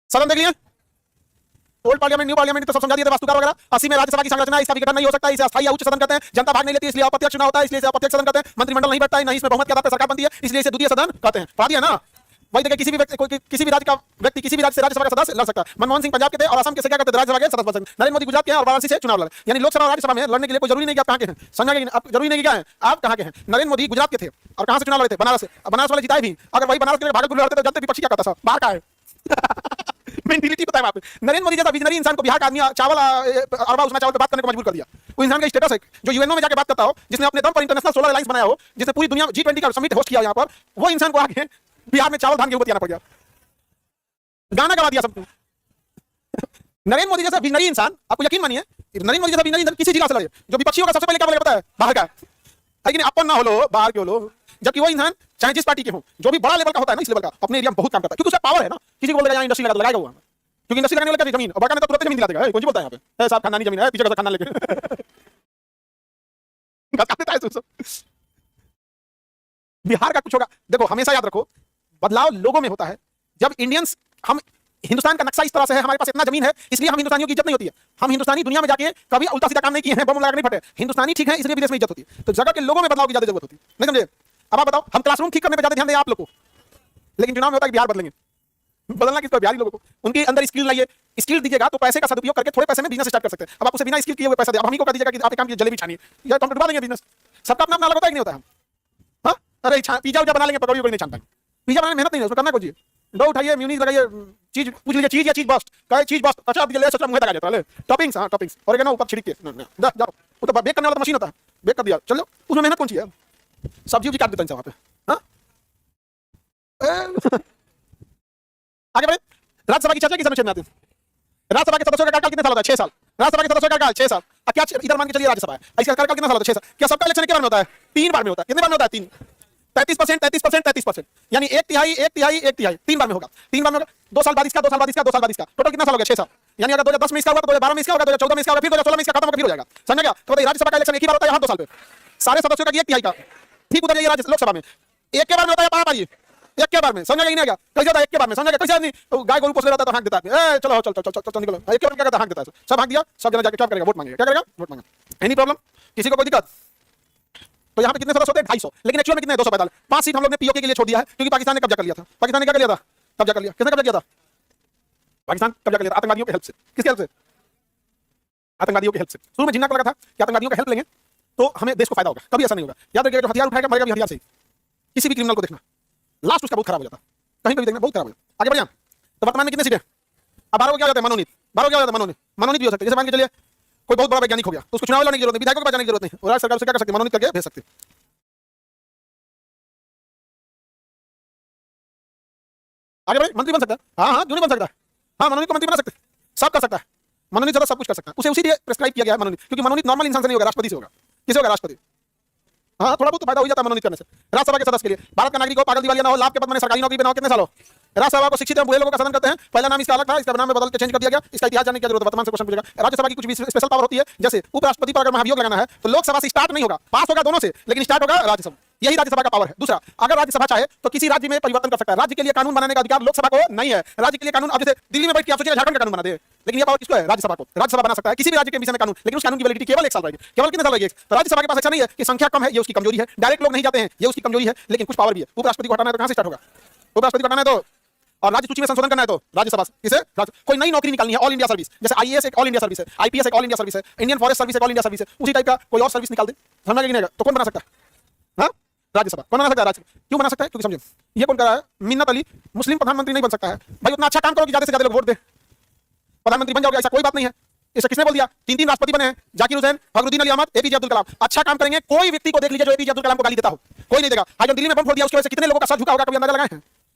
सदन देख लिए, ओल्ड पार्लियामेंट न्यू पार्लियामेंट तो सब समझा दिए थे, वास्तुकार वगैरह। 80 में राज्यसभा की संरचना, इसका विघटन नहीं हो सकता, इसे अस्थायी उच्च सदन कहते हैं। जनता भाग नहीं लेती इसलिए अप्रत्यक्ष चुनाव होता है, इसलिए अप्रत्यक्ष सदन कहते हैं। मंत्रिमंडल नहीं बैठता है, नहीं इसमें बहुमत के आधार पर सरकार बनती है, इसलिए इसे द्वितीय सदन कहते हैं। पढ़ा दिया ना? वही देखिए, किसी भी व्यक्ति किसी भी राज्य का व्यक्ति किसी भी राज्य से राज्यसभा का सदस्य लड़ सकता है। मनमोहन सिंह पंजाब के थे और असम के से क्या करते थे, राज्यसभा के सदस्य बन सकते। नरेंद्र मोदी गुजरात के हैं और वाराणसी से चुनाव लड़े, यानी लोकसभा और राज्यसभा में लड़ने के लिए कोई जरूरी नहीं कि आप कहां के हैं, समझा कि आप जरूरी नहीं कि क्या है, आप कहां के हैं। नरेंद्र मोदी गुजरात के थे और कहां से चुनाव लड़े थे, बनारस से। बनारस वाले जिताए भी, अगर वही बनारस के भागलपुर लड़ते तो जनता विपक्षी क्या करता, बाहर का है। मेंटालिटी पता है वहां पे। नरेंद्र मोदी जैसा विजनरी इंसान को बिहार का आदमी चावल अरबा उसमें चावल पे बात करने को मजबूर कर दिया। वो इंसान का स्टेटस है जो यूएनओ में जाके बात करता हो, जिसने अपने दम पर इंटरनेशनल सोलर अलायंस बनाया हो, जिसने पूरी दुनिया G20 का समिट होस्ट किया यहाँ पर, वो इंसान को आगे बिहार में चावल धान गेहूं बतियाना पड़ गया, गाना गवा दिया सबको। नरेंद्र मोदी जैसा विजनरी इंसान, आपको यकीन मानिए, नरेंद्र मोदी जैसा विजनरी इंसान किसी जिला से लड़े, जो विपक्षियों का सबसे पहले क्या बोलेगा पता है, बाहर का, लेकिन अपन ना हो लो, बाहर के हो लो। जबकि वो इंसान चाहे जिस पार्टी के हो, जो भी बड़ा लेवल का होता है ना, इस लेवल का अपने एरिया में बहुत काम करता है, क्योंकि उसका पावर है ना। किसी को बोलेगा यहाँ इंडस्ट्री लगाएगा वो, क्योंकि इंडस्ट्री लगाने वाला जमीन और बाका ने तो तुरंत जमीन दिला देगा। कौन बोलता है यहाँ पे, साहब खानदानी जमीन है, पीछे का खानदान लेके बिहार का कुछ होगा। देखो हमेशा याद रखो, बदलाव लोगों में होता है। जब इंडियंस, हम हिंदुस्तान का नक्शा इस तरह से है, हमारे पास इतना जमीन है, इसलिए हम हिंदुस्तानियों की इज्जत नहीं होती है। हम हिंदुस्तानी दुनिया में जाके कभी उल्टा सीधा काम नहीं किए हैं, बम लगा नहीं फटे, हिंदुस्तानी ठीक है, इसलिए विदेश में इज्जत होती है। तो जगह के लोगों में बदलाव की ज्यादा जरूरत होती है, नहीं समझे? अब आप बताओ, हम क्लासरूम ठीक करने पर ज्यादा ध्यान दें आप लोग को, लेकिन चुनाव में होता है कि बिहार बदलेंगे। बदलना किसको? बिहारी लोगों को। उनके अंदर स्किल लाइए, स्किल दीजिएगा तो पैसे का सदुपयोग करके थोड़े पैसे में बिजनेस स्टार्ट कर सकते हैं। अब आप उसे बिना स्किल किए हुए पैसा दे, अब हम ही को कह दीजिएगा कि आप काम की जलेबी छानिए, या तो हम डुबा देंगे बिजनेस। सबका अपना अपना अलग होता है कि नहीं होता है? हाँ, अरे पिज्जा उजा बना लेंगे, पकौड़ी कोई नहीं छानता। पिज्जा बनाने में मेहनत नहीं है, उसमें करना कुछ डो उठाइए, म्यूनीस लगाइए, चीज पूछ लीजिए, चीज या चीज बस्ट, कहे चीज बस्ट, अच्छा आप ले सच मुंह तक आ जाता है। टॉपिंग्स, हाँ टॉपिंग्स, और क्या ना ऊपर छिड़क के जाओ, वो तो बेक करने वाला मशीन होता है, बेक कर दिया, चलो उसमें मेहनत कौन सी है? सब्जी काट देता है वहां पे। हाँ आगे बढ़े, राज्यसभा की चर्चा किस समय में आती है? राज्यसभा के सदस्यों का कार्यकाल कितने साल होता है? 6 साल। राज्यसभा के सदस्यों का कार्यकाल 6 साल। अब क्या इधर मान के चलिए राज्यसभा है, इसका कार्यकाल कितना साल होता है? 6 साल। क्या सबका इलेक्शन कितने बार में होता है? 3 बार में होता है। कितने बार में होता है? 3। 33%, 33%, 33%, यानी 1 तिहाई 1 तिहाई 1 तिहाई, 3 बार में होगा। 3 बार में होगा। 2 साल बाद इसका, 2 साल बाद इसका, 2 साल बाद इसका, टोटल कितना साल हो गया? 6 साल। यानी अगर 2010 में इसका होगा तो 2012 में इसका होगा, 2014 में इसका होगा, फिर 2016 में इसका खत्म होगा, फिर हो जाएगा। समझ गया? तो राज्यसभा का इलेक्शन एक ही बार होता है, यहाँ 2 साल पे। सारे सदस्यों का 1 तिहाई का। ठीक उधर जाइए लोकसभा में एक के बार में होता है, बार एक के बार में। समझ गया नहीं? गया कैसे होता है? एक के बार में। समझ गया कैसे? आदमी गाय गोरू पोस रहता है तो हाँक देता है, चलो चल चल चल चल निकलो। एक के बार क्या करता है? हाँक देता है। सब हाँक दिया, सब जना जाके क्या करेगा? वोट मांगेगा। क्या करेगा? वोट मांगेगा। Any problem? किसी को कोई दिक्कत? तो यहाँ पे कितने सदस्य होते हैं? 250, लेकिन एक्चुअल में कितने? 245। 5 सीट हम लोग ने पीओके के लिए छोड़ दिया है, क्योंकि पाकिस्तान ने कब्जा कर लिया था। पाकिस्तान ने क्या कर लिया था? कब्जा कर लिया। किसने कब्जा किया था? पाकिस्तान कब्जा कर लिया था, आतंकवादियों की हेल्प से। किसकी हेल्प से? आतंकवादियों की हेल्प से। शुरू में झिन्ना को लगा था कि आतंकवादियों का हेल्प लेंगे तो हमें देश को फायदा होगा, कभी ऐसा नहीं होगा। याद रखिएगा, जो हथियार उठाएगा मरेगा भी हथियार से। किसी भी क्रिमिनल को देखना, लास्ट उसका बहुत खराब हो जाता, कहीं पे भी देखना बहुत खराब हो जाता। आगे बढ़िया, तो वर्तमान में कितने सीटें? अब 12 को क्या हो जाता है? मनोनीत। 12 को क्या हो जाता है? मनोनीत। मनोनीत भी हो सकते हैं। जैसे मान के चलिए कोई बहुत बड़ा वैज्ञानिक हो गया तो उसको चुनाव लड़ने की जरूरत नहीं, विधायकों के पास जाने की जरूरत नहीं, और राज्य सरकार से क्या कर सकती है? मनोनीत करके भेज सकते हैं। आगे बढ़े, मंत्री बन सकता है। हाँ हाँ, क्यों नहीं बन सकता? हाँ, मनोनीत को मंत्री बना सकते हैं, सब कर सकता है। मनोनीत ज्यादा सब कुछ कर सकता है, उसे उसी लिए प्रेस्क्राइब किया गया है मनोनीत, क्योंकि मनोनीत नॉर्मल इंसान से नहीं होगा, राष्ट्रपति से होगा। किसे होगा? राष्ट्रपति। हाँ, थोड़ा बहुत तो फायदा हो जाता है मनोनीत करने से। राज्यसभा के सदस्य के लिए भारत का नागरिक हो, पागल दिवालिया ना हो, लाभ के पद में सरकारी नौकरी पे ना हो, कितने साल हो? राज्यसभा को शिक्षित एवं बूढ़े लोगों का सदन कहते हैं। पहला नाम इसका अलग था, इसका नाम में बदल के चेंज कर दिया गया। इसका इतिहास जानने की जरूरत है, वर्तमान से क्वेश्चन पूछेगा। राज्यसभा की कुछ भी स्पेशल पावर होती है, जैसे उपराष्ट्रपति पर अगर महाभियोग लगाना है तो लोकसभा से स्टार्ट नहीं होगा, पास होगा दोनों से, लेकिन स्टार्ट होगा राज्यसभा। यही राज्यसभा का पावर है। दूसरा, अगर राज्यसभा चाहे तो किसी राज्य में परिवर्तन कर सकता है। राज्य के लिए कानून बनाने का अधिकार लोकसभा को नहीं है। राज्य के लिए कानून, अब जैसे दिल्ली में बैठ के आप सोचिए झारखंड का कानून बना दे, लेकिन ये पावर किसको है? राज्यसभा को। राज्यसभा बना सकता है किसी भी राज्य के विषय में कानून, लेकिन उस कानून की वैलिडिटी केवल 1 साल रहेगी। केवल कितने साल रहेगी? तो राज्यसभा के पास अच्छा नहीं है कि संख्या कम है, ये उसकी कमजोरी है। डायरेक्ट लोग नहीं जाते हैं, ये उसकी कमजोरी है, लेकिन कुछ पावर भी है। उपराष्ट्रपति को हटाना है तो कहां से स्टार्ट होगा? उपराष्ट्रपति को हटाना है तो और राज्य सूची में संशोधन करना है तो राज्यसभा से किसे कोई नई नौकरी निकालनी है ऑल इंडिया सर्विस, जैसे आईएएस एक ऑल इंडिया सर्विस है, आईपीएस एक ऑल इंडिया सर्विस है, इंडियन फॉरेस्ट सर्विस एक ऑल इंडिया सर्विस है, उसी टाइप का कोई और सर्विस निकाल दे, समझ नहीं तो कौन बना सकता है? हाँ, राज्यसभा कौन बना सकता है? राज्यसभा क्यों बना सकता है? क्योंकि समझे ये कौन कर रहा है? मिन्नत अली मुस्लिम प्रधानमंत्री नहीं बन सकता है। भाई उतना अच्छा काम करो कि ज्यादा से ज्यादा लोग वोट दे, प्रधानमंत्री बन जाओगे, ऐसा कोई बात नहीं है। इसे किसने बोल दिया? 3 राष्ट्रपति बने हैं, जाकिर हुसैन, फखरुद्दीन अली अहमद, एपीजे अब्दुल कलाम। अच्छा काम करेंगे, कोई व्यक्ति को देख लीजिए जो एपीजे अब्दुल कलाम को गाली देता हो, कोई नहीं देगा। आज जो दिल्ली में बम फोड़ दिया उसकी वजह से कितने लोगों का सर झुका होगा, कभी अंदाजा लगाए हैं?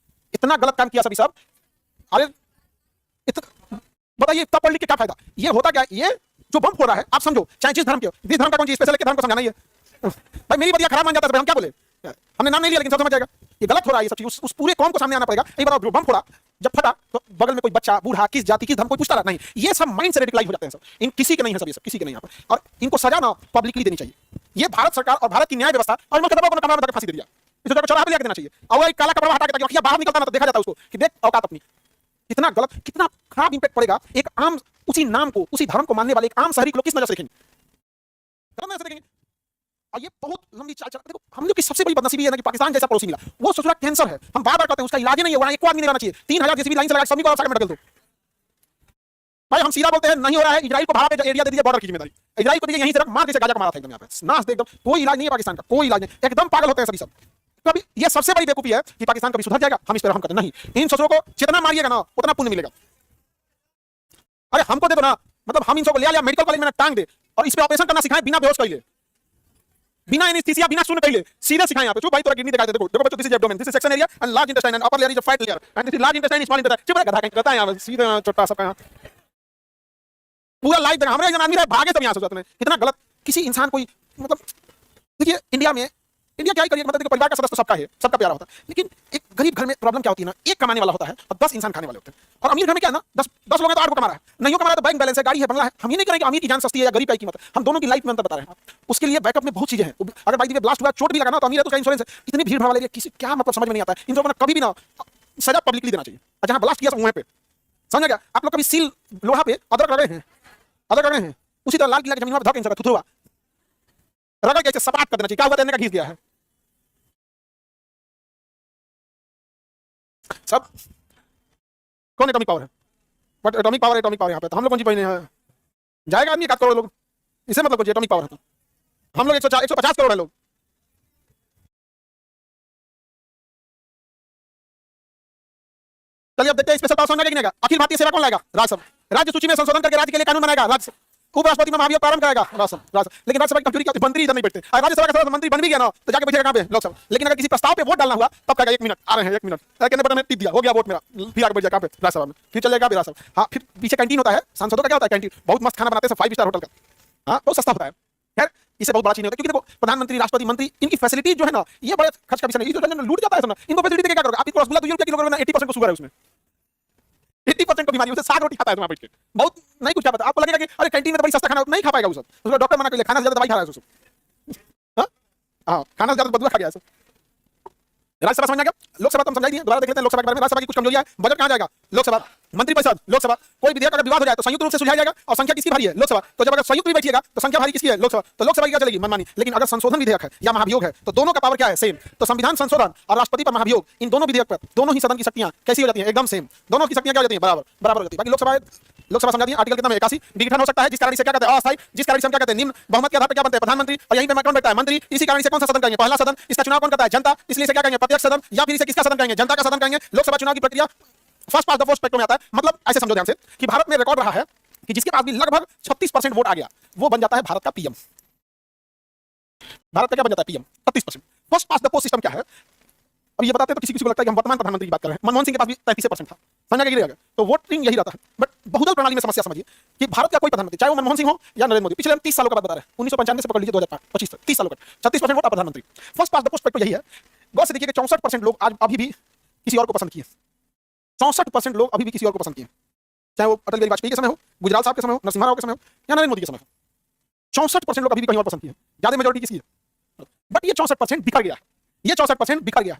इतना गलत काम किया सभी सब। अरे बताइए तब पढ़ लिख के क्या फायदा? ये होता क्या? ये जो बम फोड़ रहा है आप समझो, चाहे जिस धर्म के हो, जिस धर्म का कौन स्पेशल है के धर्म को समझाना ही है। भाई मेरी बदिया खराब मान जाता है, हम क्या बोले? हमने नाम नहीं लिया लेकिन सब समझ जाएगा ये गलत हो रहा है। ये सब चीज उस पूरे कौम को सामने आना पड़ेगा। ये बताओ बम फोड़ा, जब फटा तो बगल में कोई बच्चा बूढ़ा किस जाति किस धर्म कोई पूछता नहीं। ये सब माइंड से रेडिकलाइज हो जाते हैं सब। इन किसी के नहीं है सब, ये सब किसी के नहीं यहाँ पर। और इनको सजा ना पब्लिकली देनी चाहिए। ये भारत सरकार और भारत की न्याय व्यवस्था और इनको कमरा में फांसी दे दिया, इसको चौराहे पे लेकर देना चाहिए। और एक काला कपड़ा हटा के ताकि बाहर निकलता ना तो देखा जाता उसको कि देख औकात अपनी। कितना गलत, कितना खराब इंपैक्ट पड़ेगा एक आम उसी नाम को उसी धर्म को मानने वाले एक आम शहरी को किस नजर से देखेंगे? देखेंगे। और ये बहुत लंबी चाल चल। देखो हम लोग की सबसे बड़ी बदनसीबी है ना कि पाकिस्तान जैसा पड़ोसी मिला, वो ससुरा कैंसर है। हम बार बार कहते हैं उसका इलाज नहीं है, वहां एक आदमी नहीं रहना चाहिए। 3000 जेसीबी लाइन से लगा सभी को आसार में ढकल दो। भाई हम सीधा बोलते हैं नहीं हो रहा है, इजराइल को भाड़ा पे एरिया दे दीजिए, बॉर्डर की जिम्मेदारी इजराइल को दीजिए, यहीं से रख मार के गाजा को मारा था एकदम। यहाँ पे नाश दे एकदम, कोई इलाज नहीं है पाकिस्तान का, कोई इलाज नहीं। एकदम पागल होते हैं सभी सब। कभी ये सबसे बड़ी बेवकूफी है कि पाकिस्तान कभी सुधर जाएगा, हम इस पर रहम करते नहीं। इन ससुरों को जितना मारिएगा ना उतना पुण्य मिलेगा। अरे हमको दे दो ना, मतलब हम इन सबको ले आया मेडिकल कॉलेज में टांग दे और इस पे ऑपरेशन करना सिखाए बिना बेहोश कर ले, बिना एनेस्थीसिया बिना सुन कहिले सीधे सिखाएं। यहाँ पे चुप भाई तोरा किडनी दिखाई दे, देखो देखो बच्चों, this is abdomen, this is section area and large intestine and upper layer is a fight layer and this is large intestine small intestine. चुप रह गधा कहता है यहाँ सीधे छोटा सा यहाँ पूरा लाइव देना। हमारे आदमी रहे भागे सब यहाँ से जाते हैं। कितना गलत किसी इंसान कोई, मतलब देखिए इंडिया में, इंडिया क्या ही करिए, मतलब देखो परिवार का सदस्य तो सबका है, सबका प्यारा होता है। लेकिन एक गरीब घर में प्रॉब्लम क्या होती है ना, एक कमाने वाला होता है और 10 इंसान खाने वाले होते हैं। और अमीर घर में क्या है ना, 10 लोग हैं तो 8 को कमा रहा है, नहीं कमा रहा तो बैंक बैलेंस है, गाड़ी है, बंगला है। हम ये नहीं करेंगे अमीर की जान सस्ती है या गरीब की कीमत है, हम दोनों की लाइफ में अंतर बता रहे हैं। उसके लिए बैकअप में बहुत चीजें हैं। अगर बाइक ब्लास्ट हुआ, चोट भी लगा ना तो अमीर है तो उसका इंश्योरेंस है। इतनी भीड़ भाड़ वाले किसी क्या मतलब समझ में नहीं आता है। इन लोगों ने कभी भी ना सजा पब्लिकली देना चाहिए। जहां ब्लास्ट किया मुंह पे, समझ गया? आप लोग कभी सील लोहा पे अदरक रगड़े हैं, अदरक रगड़े हैं, उसी तरह लाल किला की जमीन में धक नहीं सकता, थुथुआ रगड़ के सपाट कर देना चाहिए। क्या हुआ? तेने का घिस गया है सब। कौन एटॉमिक पावर है? बट एटॉमिक पावर यहाँ पे तो हम लोग कौन सी पहने हैं? जाएगा आदमी 1 करोड़ लोग, इसे मतलब कुछ एटॉमिक पावर है तो हम लोग 150 करोड़ है लोग। चलिए अब देखते हैं स्पेशल पावर समझ नहीं। अखिल भारतीय सेवा कौन लाएगा? राज्यसभा। राज्य सूची में संशोधन करके राज्य के लिए कानून बनाएगा राज्यसभा। उपराष्ट्रपति में महाभियोग प्रारंभ करेगा राज्यसभा। लेकिन राज्यसभा की कमजोरी क्या होती है? मंत्री इधर नहीं बैठते। राज्यसभा का मंत्री बन भी गया ना तो जाके बैठेगा कहां पे? लोकसभा। लेकिन अगर किसी प्रस्ताव पे वोट डालना हुआ तब कहेगा 1 मिनट आ रहे हैं, 1 मिनट कहने बटन में टिप दिया, हो गया वोट मेरा, फिर आगे बैठ जाएगा कहां पे? राज्यसभा में। फिर चलेगा राज्यसभा। हाँ, फिर पीछे कैंटीन होता है। सांसदों का क्या होता है? कैंटीन बहुत मस्त खाना बनाते हैं, 5 स्टार होटल का। हाँ, बहुत सस्ता होता है। खैर इससे बहुत बड़ा चीज नहीं होता, क्योंकि देखो प्रधानमंत्री, राष्ट्रपति, मंत्री, इनकी फैसिलिटी जो है ना, ये बड़े खर्च का विषय नहीं। ये लूट जाता है ना, इनको फैसिलिटी क्या करोगे? आप इनको रसगुल्ला 2 रुपए किलो करोगे, 80% को शुगर है उसमें, 80% को बीमारी, उसे साग रोटी खाता है वहां बैठ के, बहुत नहीं कुछ पता। आपको लगेगा कि अरे कैंटीन में तो बड़ी सस्ता खाना नहीं खा पाएगा उसको डॉक्टर मना कर ले, खाना से ज्यादा दवाई खा रहा है उसको। हाँ, खाना से ज्यादा बदुआ खा गया है। राज्यसभा समझ आ गया? लोकसभा तो हम समझा दिए, दोबारा देख लेते हैं लोकसभा के बारे में। राज्यसभा की कुछ कमजोरियां है। बजट कहां जाएगा? लोकसभा। मंत्रिपरिषद लोकसभा। कोई विधेयक अगर विवाद हो जाए तो संयुक्त रूप से सुलझाया जाएगा और संख्या किसकी भारी है? लोकसभा। तो जब अगर संयुक्त भी बैठिएगा तो संख्या भारी किसकी है? लोकसभा। तो लोकसभा की क्या चलेगी? मनमानी। लेकिन अगर संशोधन विधेयक है या महाभियोग है तो दोनों का पावर क्या है? सेम। तो संविधान संशोधन और राष्ट्रपति पर महाभियोग, इन दोनों विधेयक पर दोनों ही सदन की शक्तियां कैसी हो जाती हैं? एकदम सेम। दोनों की शक्तियां क्या हो जाती हैं? बराबर बराबर हो जाती है। बाकी लोकसभा समझा दिए। आर्टिकल कितना है? 81 विघटन हो सकता है, जिस कारण से क्या कहते हैं? अस्थायी। जिस कारण से हम क्या कहते हैं? निम्न बहुमत के आधार पर क्या बनते हैं? प्रधानमंत्री। और यहीं पे कौन बैठता है? मंत्री। इसी कारण से कौन सा सदन कहेंगे? पहला सदन। इसका चुनाव कौन करता है? जनता। इसलिए क्या कहेंगे? प्रत्यक्ष सदन। या फिर इसे किसका सदन कहेंगे? जनता का सदन कहेंगे। लोकसभा चुनाव की प्रक्रिया first pass the post spectrum में आता है। मतलब ऐसे समझो ध्यान से कि भारत में रिकॉर्ड रहा है कि जिसके पास भी लगभग 36% वोट आ गया वो बन जाता है भारत का पीएम। भारत का क्या बन जाता है? PM. 36%। First pass the post system क्या है? और ये बताते हैं तो किसी को लगता है कि हम वर्तमान प्रधानमंत्री की बात कर रहे हैं। मनमोहन सिंह के पास भी 33% था। समझा क्या? तो वोटिंग यही रहता है। बट बहुदल प्रणाली में समस्या समझिए कि भारत का कोई प्रधानमंत्री, चाहे वो मनमोहन सिंह हो या नरेंद्र मोदी, पिछले 30 सालों का बात बता रहे हैं, 1995 से पकड़ लीजिए 2025 तक, 30 सालों का 36% वोट प्रधानमंत्री। First pass the post spectrum यही है। गौर से देखिए कि 64% लोग आज अभी भी किसी और को पसंद किए। 64% लोग अभी भी किसी और को पसंद किए, चाहे वो अटल बिहारी वाजपेयी के समय हो, गुजराल साहब के समय हो, नरसिम्हा राव के समय हो या नरेंद्र मोदी के समय हो। 64% लोग अभी भी कहीं और पसंद किए। ज्यादा मेजोरिटी किसकी है? बट ये 64% बिखर गया। ये 64% बिखर गया।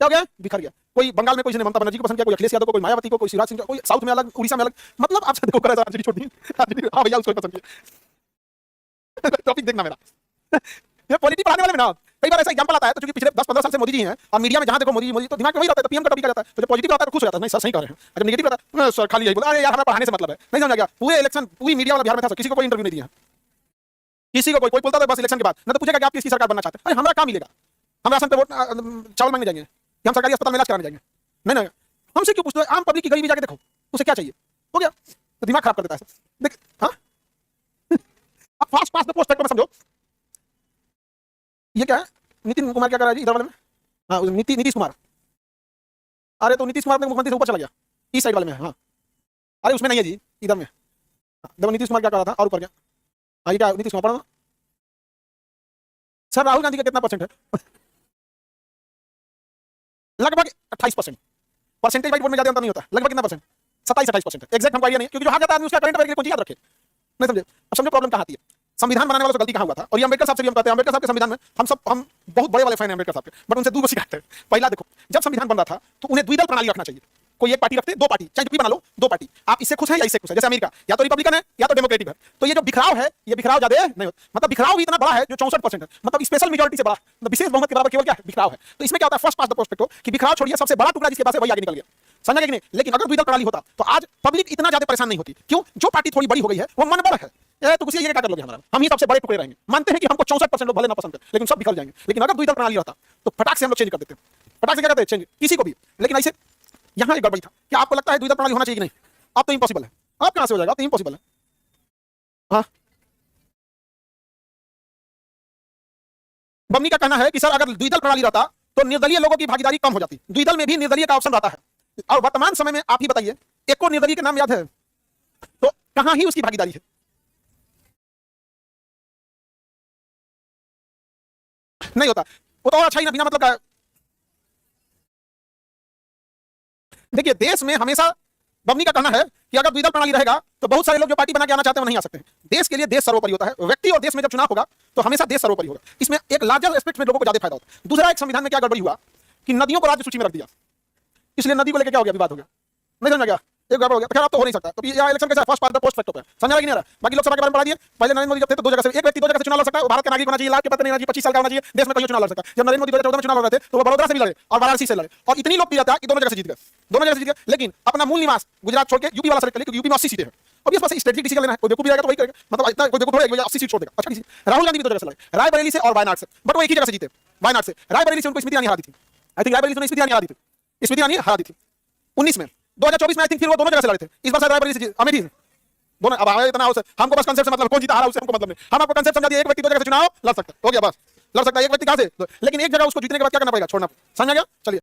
क्या हो गया? बिखर गया। कोई बंगाल में कोई ने ममता बनर्जी को पसंद किया, कोई अखिलेश यादव को, कोई मायावती को, कोई शिवराज सिंह को, कोई साउथ में अलग, उड़ीसा में अलग। मतलब आप देखो कर आरजेडी छोड़ दी। हाँ भैया उसको पसंद किया। टॉपिक देखना मेरा। ये पॉलिटिक्स पढ़ाने वाले में ना कई बार ऐसा एग्जांपल आता है तो, क्योंकि पिछले 10-15 साल से मोदी जी हैं और मीडिया में जहां देखो मोदी मोदी, तो दिमाग में वही रहता है, तो पीएम का टॉपिक आ जाता है, तो जब पॉजिटिव आता है तो खुश हो जाता है, नहीं सर सही कह रहे हैं, अगर नेगेटिव आता है सर खाली यही बोला, अरे यार हमें पढ़ाने से मतलब है, नहीं समझा गया, पूरे इलेक्शन पूरी मीडिया वाला बिहार में था, किसी को कोई इंटरव्यू नहीं दिया, किसी को कोई बोलता था बस इलेक्शन के बाद, ना तो पूछेगा कि आप किसकी सरकार बनना चाहते हैं, अरे हमारा काम मिलेगा, हम राशन पे वोट चावल मांगने जाएंगे कि हम सरकारी अस्पताल में इलाज कराने जाएंगे, नहीं नहीं हमसे क्यों पूछते हो, आम पब्लिक की गरीबी जाके देखो उसे क्या चाहिए, हो गया, तो दिमाग खराब कर देता है देख। हाँ आप फास्ट फास्ट पोस्ट में समझो, ये क्या है, नितिन कुमार क्या कर रहा है जी इधर वाले में, हाँ नीतीश कुमार, अरे तो नीतीश कुमार अपने मुख्यमंत्री से ऊपर चला गया, इस साइड वाले में, हाँ अरे उसमें नहीं है जी, इधर में देखो नीतीश कुमार क्या कर रहा था और ऊपर गया, हाँ ये क्या नीतीश कुमार पढ़ा सर, राहुल गांधी का कितना परसेंट है, लगभग 28%, परसेंटेज वाइज बोर्ड में ज्यादा अंतर नहीं होता, लगभग कितना परसेंट, 27-28% है, एग्जैक्ट हमको आइडिया नहीं, क्योंकि जो हार जाता है उसका करंट अफेयर की कुछ याद रखे, नहीं समझे। अब समझो प्रॉब्लम कहाँ आती है, संविधान बनाने वालों से गलती कहाँ हुआ था, और ये अम्बेडकर साहब से भी हम कहते हैं, अम्बेडकर साहब के संविधान में हम बहुत बड़े वाले फैन हैं अम्बेडकर साहब के, बट उनसे 2 शिकायत है। पहला देखो, जब संविधान बन रहा था तो उन्हें द्विदल प्रणाली रखना चाहिए, कोई एक पार्टी रखते 2 पार्टी, चाहे भी बना लो 2 पार्टी, आप इससे खुश हैं या इससे खुश है, जैसे अमेरिका या तो रिपब्लिकन है या तो डेमोक्रेटिक है, तो ये जो बिखराव है ये बिखराव ज्यादा नहीं होता, मतलब बिखराव भी इतना बड़ा है जो 64% है, मतलब स्पेशल मेजोरिटी से बड़ा, मतलब विशेष बहुमत के बराबर केवल क्या है बिखराव है, तो इसमें क्या होता है फर्स्ट पास द प्रोस्पेक्टो कि बिखराव छोड़िए, सबसे बड़ा टुकड़ा जिसके पास है वही आगे निकल गया, समझा कि नहीं। लेकिन अगर द्विदल प्रणाली होता तो आज पब्लिक इतना ज्यादा परेशान नहीं होती, क्यों, जो पार्टी थोड़ी बड़ी हो गई है वो मन बड़ा है, तो कुछ ये क्या कर लोगे हमारा, हम ही सबसे बड़े टुकड़े रहेंगे, मानते हैं कि हमको 64% लोग भले ना पसंद है लेकिन सब बिखर जाएंगे, लेकिन अगर द्विदल प्रणाली रहता तो फटाक से हम लोग चेंज कर देते, फटाक से क्या करते हैं चेंज किसी को भी, लेकिन ऐसे यहाँ एक गड़बड़ी था, क्या आपको लगता है द्विदल प्रणाली होना चाहिए कि नहीं, अब तो इम्पॉसिबल है, अब कहां से हो जाएगा, अब तो इम्पॉसिबल है। हाँ बमनी का कहना है कि सर अगर द्विदल प्रणाली रहता तो निर्दलीय लोगों की भागीदारी कम हो जाती, द्विदल में भी निर्दलीय का ऑप्शन रहता है, और वर्तमान समय में आप ही बताइए एक को निर्दलीय के नाम याद है, तो कहां ही उसकी भागीदारी है, नहीं होता, वो तो और अच्छा ही ना बिना मतलब का। देखिए देश में हमेशा बमनी का कहना है कि अगर द्विदल प्रणाली रहेगा तो बहुत सारे लोग जो पार्टी बना के आना चाहते हैं वो नहीं आ सकते हैं, देश के लिए देश सर्वोपरि होता है, व्यक्ति और देश में जब चुनाव होगा तो हमेशा देश सर्वोपरि होगा, इसमें एक लार्जर एस्पेक्ट में लोगों को ज्यादा फायदा होता है। दूसरा एक संविधान में क्या गड़बड़ी हुआ कि नदियों को राज्य सूची में रख दिया, इसलिए नदी को लेकर क्या हो गया, विवाद हो गया, नहीं समझ गया, एक गड़बड़ हो गया, खैर अब तो हो नहीं सकता, तो यहाँ इलेक्शन कैसा first part the post factor पे समझ आ नहीं रहा, बाकी लोकसभा के बारे में पढ़ा दिए, पहले नरेंद्र मोदी जब थे तो 2 जगह से एक व्यक्ति 2 जगह से चुनाव लड़ सकता है, भारत का नागरिक होना चाहिए, लाभ के पता नहीं होना चाहिए, 25 साल का होना चाहिए, देश में कहीं चुनाव लड़ सकता है। जब नरेंद्र मोदी 2014 में चुनाव लड़ रहे थे तो वो बड़ौदा से भी लड़े और वाराणसी से लड़े, और इतनी लोकप्रियता था कि दोनों जगह से जीत गए, दोनों जगह से जीत गए, लेकिन अपना मूल निवास गुजरात छोड़ के यूपी वाला सेलेक्ट कर लिया, क्योंकि यूपी में 80 सीटें हैं, और इस पास स्ट्रेटेजिक डिसीजन लेना है, कोई बेवकूफ रहेगा तो वही करेगा, मतलब इतना कोई बेवकूफ होगा 80 सीट छोड़ देगा, अच्छा किसी राहुल गांधी भी 2 जगह से लड़े, रायबरेली से और वायनाड से, बट वो एक ही जगह से जीते, वायनाड से, रायबरेली से उनको स्मृति ईरानी हरा दी थी, आई थिंक रायबरेली से स्मृति ईरानी हरा दी थी, स्मृति ईरानी हरा दी थी 19 में, 2024 में आई थिंक फिर वो दोनों जगह से लड़े थे, इस बार शायद रायबरेली से अमेठी से दोनों, अब इतना हमको बस कंसेप्ट से मतलब कौन जीता हारा उससे हमको मतलब नहीं, हम आपको कंसेप्ट समझा दिया, एक व्यक्ति 2 जगह से चुनाव लड़ सकता है, हो गया बस, लड़ सकता है एक व्यक्ति कहां से, लेकिन एक जगह उसको जीतने के बाद क्या करना पड़ेगा, छोड़ना, समझ आ गया, चलिए।